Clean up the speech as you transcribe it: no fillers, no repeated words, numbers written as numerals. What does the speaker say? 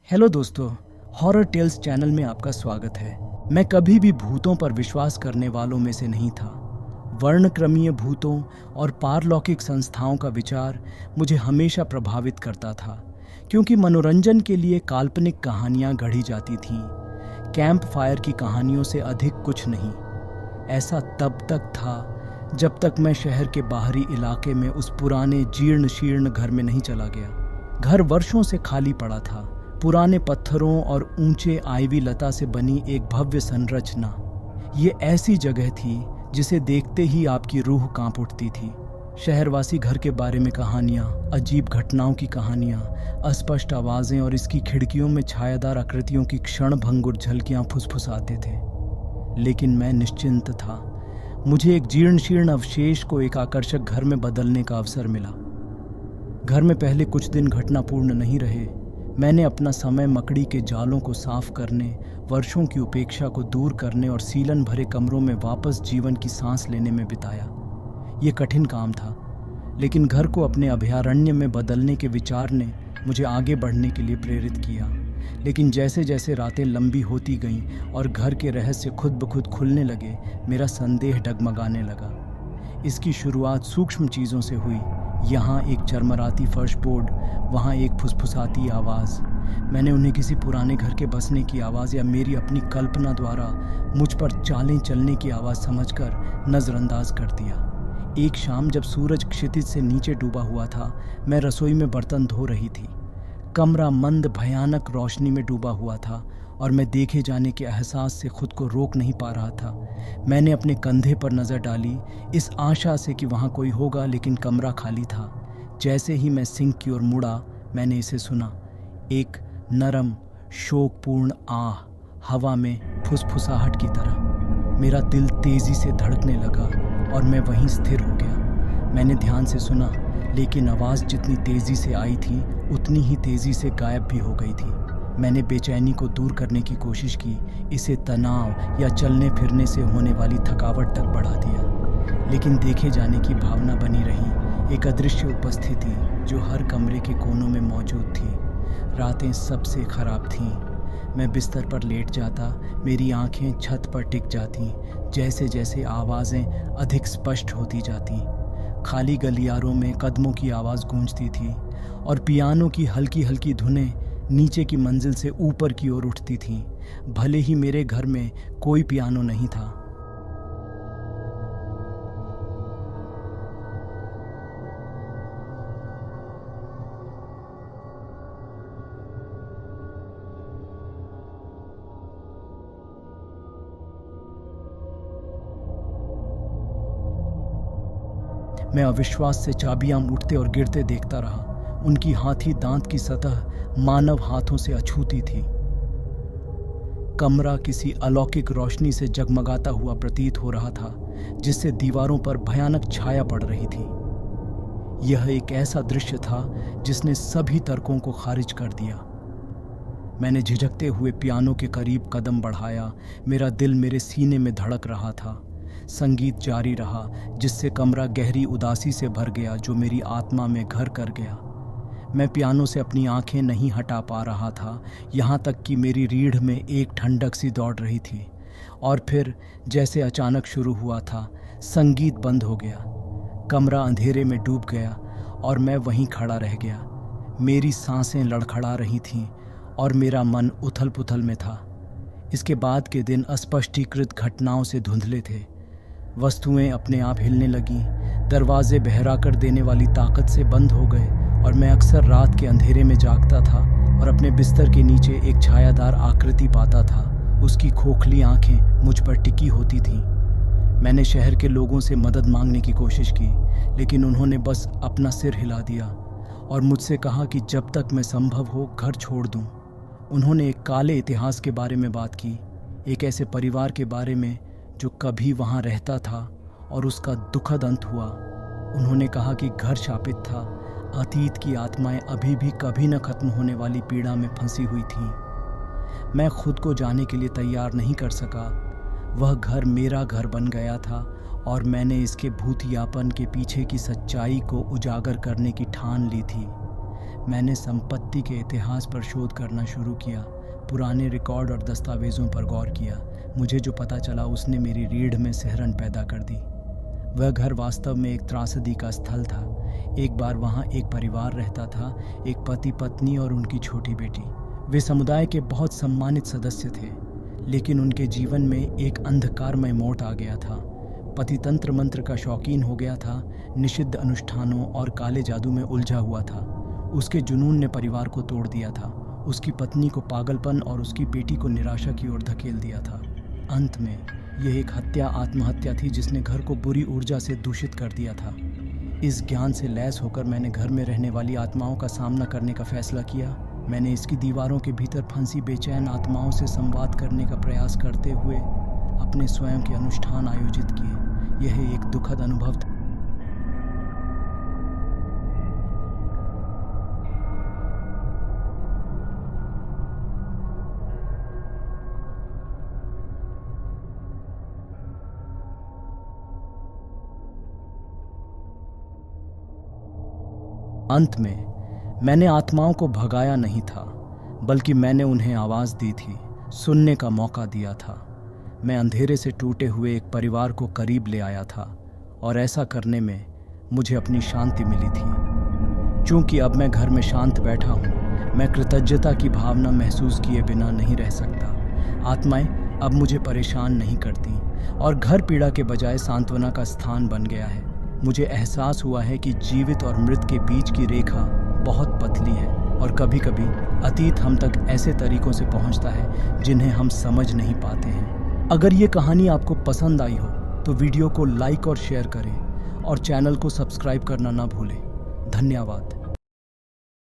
Hello दोस्तों, horror tales channel में आपका स्वागत है। मैं कभी भी भूतों पर विश्वास करने वालों में से नहीं था। वर्णक्रमीय भूतों और पारलौकिक संस्थाओं का विचार मुझे हमेशा प्रभावित करता था, क्योंकि मनोरंजन के लिए काल्पनिक कहानियां गढ़ी जाती थीं। कैंप फायर की कहानियों से अधिक कुछ नहीं। ऐसा तब तक था जब तक मैं शहर के बाहरी इलाके में उस पुराने जीर्ण शीर्ण घर में नहीं चला गया। घर वर्षों से खाली पड़ा था, पुराने पत्थरों और ऊंचे आईवी लता से बनी एक भव्य संरचना। ये ऐसी जगह थी जिसे देखते ही आपकी रूह कांप उठती थी। शहरवासी घर के बारे में कहानियां, अजीब घटनाओं की कहानियां, अस्पष्ट आवाजें और इसकी खिड़कियों में छायादार आकृतियों की क्षणभंगुर झलकियां फुसफुसाते थे। लेकिन मैं निश्चिंत था। मुझे एक जीर्ण शीर्ण अवशेष को एक आकर्षक घर में बदलने का अवसर मिला। घर में पहले कुछ दिन घटनापूर्ण नहीं रहे। मैंने अपना समय मकड़ी के जालों को साफ करने, वर्षों की उपेक्षा को दूर करने और सीलन भरे कमरों में वापस जीवन की सांस लेने में बिताया। ये कठिन काम था, लेकिन घर को अपने अभयारण्य में बदलने के विचार ने मुझे आगे बढ़ने के लिए प्रेरित किया। लेकिन जैसे जैसे रातें लंबी होती गईं और घर के रहस्य खुद ब खुद खुलने लगे, मेरा संदेह डगमगाने लगा। इसकी शुरुआत सूक्ष्म चीज़ों से हुई। यहाँ एक चरमराती फर्श बोर्ड, वहाँ एक फुसफुसाती आवाज़। मैंने उन्हें किसी पुराने घर के बसने की आवाज़ या मेरी अपनी कल्पना द्वारा मुझ पर चालें चलने की आवाज़ समझकर नज़रअंदाज कर दिया। एक शाम जब सूरज क्षितिज से नीचे डूबा हुआ था, मैं रसोई में बर्तन धो रही थी। कमरा मंद भयानक रोशनी में डूबा हुआ था और मैं देखे जाने के एहसास से खुद को रोक नहीं पा रहा था। मैंने अपने कंधे पर नज़र डाली, इस आशा से कि वहाँ कोई होगा, लेकिन कमरा खाली था। जैसे ही मैं सिंक की ओर मुड़ा, मैंने इसे सुना, एक नरम शोकपूर्ण आह, हवा में फुसफुसाहट की तरह। मेरा दिल तेज़ी से धड़कने लगा और मैं वहीं स्थिर हो गया। मैंने ध्यान से सुना, लेकिन आवाज़ जितनी तेज़ी से आई थी उतनी ही तेज़ी से गायब भी हो गई थी। मैंने बेचैनी को दूर करने की कोशिश की, इसे तनाव या चलने फिरने से होने वाली थकावट तक बढ़ा दिया, लेकिन देखे जाने की भावना बनी रही। एक अदृश्य उपस्थिति जो हर कमरे के कोनों में मौजूद थी। रातें सबसे खराब थीं। मैं बिस्तर पर लेट जाता, मेरी आंखें छत पर टिक जातीं, जैसे जैसे आवाज़ें अधिक स्पष्ट होती जातीं। खाली गलियारों में कदमों की आवाज़ गूंजती थी और पियानो की हल्की हल्की धुनें नीचे की मंजिल से ऊपर की ओर उठती थीं। भले ही मेरे घर में कोई पियानो नहीं था। मैं अविश्वास से चाबियां उठते और गिरते देखता रहा। उनकी हाथी दांत की सतह मानव हाथों से अछूती थी। कमरा किसी अलौकिक रोशनी से जगमगाता हुआ प्रतीत हो रहा था, जिससे दीवारों पर भयानक छाया पड़ रही थी। यह एक ऐसा दृश्य था जिसने सभी तर्कों को खारिज कर दिया। मैंने झिझकते हुए पियानो के करीब कदम बढ़ाया। मेरा दिल मेरे सीने में धड़क रहा था। संगीत जारी रहा, जिससे कमरा गहरी उदासी से भर गया जो मेरी आत्मा में घर कर गया। मैं पियानो से अपनी आंखें नहीं हटा पा रहा था, यहाँ तक कि मेरी रीढ़ में एक ठंडक सी दौड़ रही थी। और फिर जैसे अचानक शुरू हुआ था, संगीत बंद हो गया। कमरा अंधेरे में डूब गया और मैं वहीं खड़ा रह गया। मेरी सांसें लड़खड़ा रही थीं और मेरा मन उथल पुथल में था। इसके बाद के दिन अस्पष्टीकृत घटनाओं से धुंधले थे। वस्तुएं अपने आप हिलने लगीं, दरवाजे बहरा कर देने वाली ताकत से बंद हो गए और मैं अक्सर रात के अंधेरे में जागता था और अपने बिस्तर के नीचे एक छायादार आकृति पाता था। उसकी खोखली आंखें मुझ पर टिकी होती थीं। मैंने शहर के लोगों से मदद मांगने की कोशिश की, लेकिन उन्होंने बस अपना सिर हिला दिया और मुझसे कहा कि जब तक मैं संभव हो घर छोड़ दूं। उन्होंने एक काले इतिहास के बारे में बात की, एक ऐसे परिवार के बारे में जो कभी वहाँ रहता था और उसका दुखद अंत हुआ। उन्होंने कहा कि घर शापित था, अतीत की आत्माएं अभी भी कभी न खत्म होने वाली पीड़ा में फंसी हुई थीं। मैं खुद को जाने के लिए तैयार नहीं कर सका। वह घर मेरा घर बन गया था और मैंने इसके भूतियापन के पीछे की सच्चाई को उजागर करने की ठान ली थी। मैंने संपत्ति के इतिहास पर शोध करना शुरू किया, पुराने रिकॉर्ड और दस्तावेज़ों पर गौर किया। मुझे जो पता चला उसने मेरी रीढ़ में सिहरन पैदा कर दी। वह घर वास्तव में एक त्रासदी का स्थल था। एक बार वहाँ एक परिवार रहता था, एक पति पत्नी और उनकी छोटी बेटी। वे समुदाय के बहुत सम्मानित सदस्य थे, लेकिन उनके जीवन में एक अंधकारमय मोड़ आ गया था। पति तंत्र मंत्र का शौकीन हो गया था, निषिद्ध अनुष्ठानों और काले जादू में उलझा हुआ था। उसके जुनून ने परिवार को तोड़ दिया था, उसकी पत्नी को पागलपन और उसकी बेटी को निराशा की ओर धकेल दिया था। अंत में यह एक आत्महत्या थी जिसने घर को बुरी ऊर्जा से दूषित कर दिया था। इस ज्ञान से लैस होकर मैंने घर में रहने वाली आत्माओं का सामना करने का फैसला किया। मैंने इसकी दीवारों के भीतर फंसी बेचैन आत्माओं से संवाद करने का प्रयास करते हुए अपने स्वयं के अनुष्ठान आयोजित किए। यह एक दुखद अनुभव था। अंत में मैंने आत्माओं को भगाया नहीं था, बल्कि मैंने उन्हें आवाज़ दी थी, सुनने का मौका दिया था। मैं अंधेरे से टूटे हुए एक परिवार को करीब ले आया था, और ऐसा करने में मुझे अपनी शांति मिली थी। चूंकि अब मैं घर में शांत बैठा हूँ, मैं कृतज्ञता की भावना महसूस किए बिना नहीं रह सकता। आत्माएं अब मुझे परेशान नहीं करती, और घर पीड़ा के बजाय सांत्वना का स्थान बन गया है। मुझे एहसास हुआ है कि जीवित और मृत के बीच की रेखा बहुत पतली है, और कभी-कभी अतीत हम तक ऐसे तरीकों से पहुंचता है जिन्हें हम समझ नहीं पाते हैं। अगर ये कहानी आपको पसंद आई हो तो वीडियो को लाइक और शेयर करें, और चैनल को सब्सक्राइब करना ना भूलें। धन्यवाद।